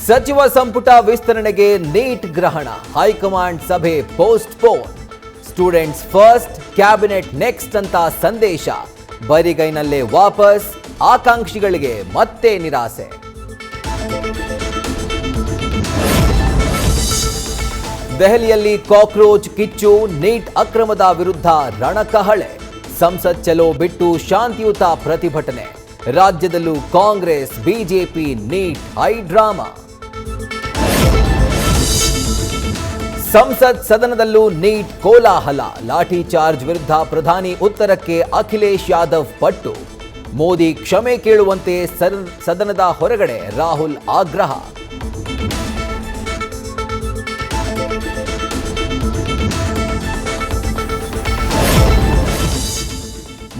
ಸಚಿವ ಸಂಪುಟ ವಿಸ್ತರಣೆಗೆ ನೀಟ್ ಗ್ರಹಣ, ಹೈಕಮಾಂಡ್ ಸಭೆ postpone. Students first, cabinet next ಅಂತ ಸಂದೇಶ. ಬರಿಗೈನಲ್ಲೇ ವಾಪಸ್, ಆಕಾಂಕ್ಷಿಗಳಿಗೆ ಮತ್ತೆ ನಿರಾಸೆ. ದೆಹಲಿಯಲ್ಲಿ ಕಾಕ್ರೋಚ್ ಕಿಚ್ಚು, ನೀಟ್ ಅಕ್ರಮದ ವಿರುದ್ಧ ರಣಕಹಳೆ. ಸಂಸತ್ ಚಲೋ ಬಿಟ್ಟು ಶಾಂತಿಯುತ ಪ್ರತಿಭಟನೆ. ರಾಜ್ಯದಲ್ಲೂ ಕಾಂಗ್ರೆಸ್ ಬಿಜೆಪಿ ನೀಟ್ ಹೈಡ್ರಾಮಾ. ಸಂಸತ್ ಸದನದಲ್ಲೂ ನೀಟ್ ಕೋಲಾಹಲ. ಲಾಠಿ ಚಾರ್ಜ್ ವಿರುದ್ಧ ಪ್ರಧಾನಿ ಉತ್ತರಕ್ಕೆ ಅಖಿಲೇಶ್ ಯಾದವ್ ಪಟ್ಟು. ಮೋದಿ ಕ್ಷಮೆ ಕೇಳುವಂತೆ ಸದನದ ಹೊರಗಡೆ ರಾಹುಲ್ ಆಗ್ರಹ.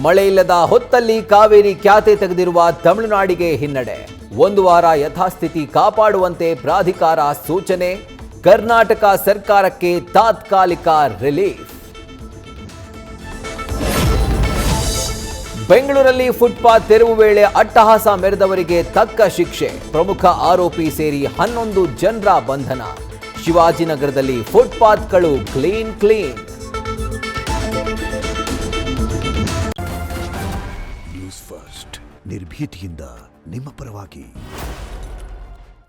ಮಳೆಯಿಲ್ಲದ ಹೊತ್ತಲ್ಲಿ ಕಾವೇರಿ ಖ್ಯಾತೆ ತೆಗೆದಿರುವ ತಮಿಳುನಾಡಿಗೆ ಹಿನ್ನಡೆ. ಒಂದು ವಾರ ಯಥಾಸ್ಥಿತಿ ಕಾಪಾಡುವಂತೆ ಪ್ರಾಧಿಕಾರ ಸೂಚನೆ. ಕರ್ನಾಟಕ ಸರ್ಕಾರಕ್ಕೆ ತಾತ್ಕಾಲಿಕ ರಿಲೀಫ್. ಬೆಂಗಳೂರಲ್ಲಿ ಫುಟ್ಪಾತ್ ತೆರವು ವೇಳೆ ಅಟ್ಟಹಾಸ ಮೆರೆದವರಿಗೆ ತಕ್ಕ ಶಿಕ್ಷೆ. ಪ್ರಮುಖ ಆರೋಪಿ ಸೇರಿ 11 ಜನರ ಬಂಧನ. ಶಿವಾಜಿನಗರದಲ್ಲಿ ಫುಟ್ಪಾತ್ಗಳು ಕ್ಲೀನ್. ನ್ಯೂಸ್ ಫಸ್ಟ್, ನಿರ್ಭೀತಿಯಿಂದ ನಿಮ್ಮ ಪರವಾಗಿ.